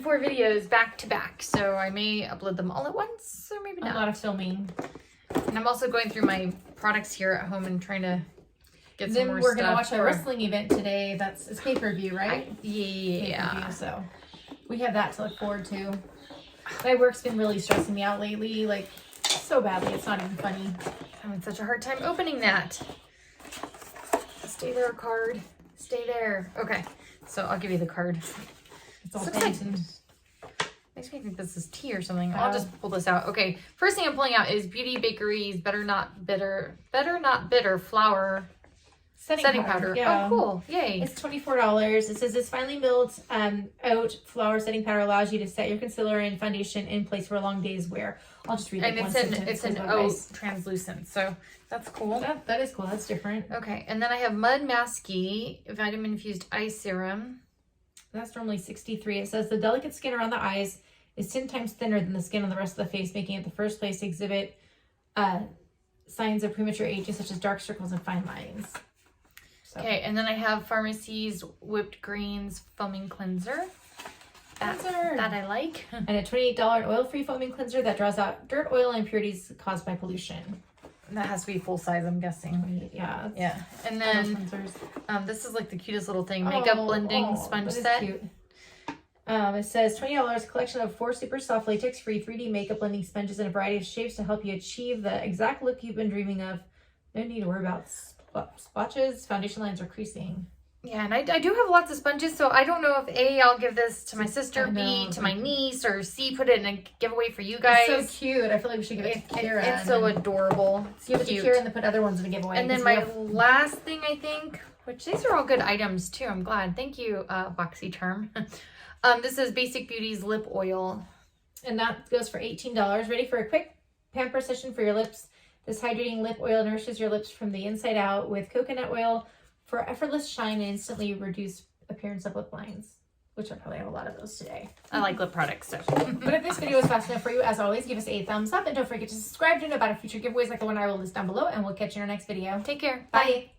4 videos back to back, so I may upload them all at once, or maybe not. A lot of filming. And I'm also going through my products here at home and trying to get some more stuff. Then we're going to watch a wrestling event today. It's pay-per-view, right? Yeah. Pay-per-view, so we have that to look forward to. My work's been really stressing me out lately, like so badly. It's not even funny. I'm having such a hard time opening that. Stay there, card. Stay there. Okay, so I'll give you the card. It's all Looks pink. makes me think this is tea or something. I'll just pull this out. Okay, first thing I'm pulling out is Beauty Bakery's Better Not Bitter flour setting powder. Yeah. Oh, cool. Yay. It's $24. It says this finely milled oat flour setting powder allows you to set your concealer and foundation in place for a long day's wear. I'll just read and one it's sentence. an oat translucent, so that's cool. That is cool. That's different. Okay, and then I have Mud Masky Vitamin Infused Eye Serum. That's normally $63. It says the delicate skin around the eyes is 10 times thinner than the skin on the rest of the face, making it the first place to exhibit signs of premature aging, such as dark circles and fine lines. So. Okay, and then I have Pharmacy's Whipped Greens Foaming Cleanser. That I like. And a $28 oil-free foaming cleanser that draws out dirt, oil, and impurities caused by pollution. That has to be full size, I'm guessing. Yeah. Yeah. And then this is like the cutest little thing. Makeup blending sponge set. Cute. It says $20 collection of 4 super soft latex-free 3D makeup blending sponges in a variety of shapes to help you achieve the exact look you've been dreaming of. No need to worry about splotches, foundation lines, or creasing. Yeah, and I do have lots of sponges, so I don't know if A, I'll give this to my sister, B, to my niece, or C, put it in a giveaway for you guys. It's so cute. I feel like we should give it to Kira. It's so adorable. It's give cute. it to Kira and then put other ones in a giveaway. And then my last thing, I think, which these are all good items too. I'm glad. Thank you, Boxy Term. This is Basic Beauty's lip oil. And that goes for $18. Ready for a quick pamper session for your lips. This hydrating lip oil nourishes your lips from the inside out with coconut oil for effortless shine and instantly reduce appearance of lip lines, which I probably have a lot of those today. I like lip products, so. But if this video was fast enough for you, as always, give us a thumbs up and don't forget to subscribe to know about our future giveaways like the one I will list down below, and we'll catch you in our next video. Take care. Bye.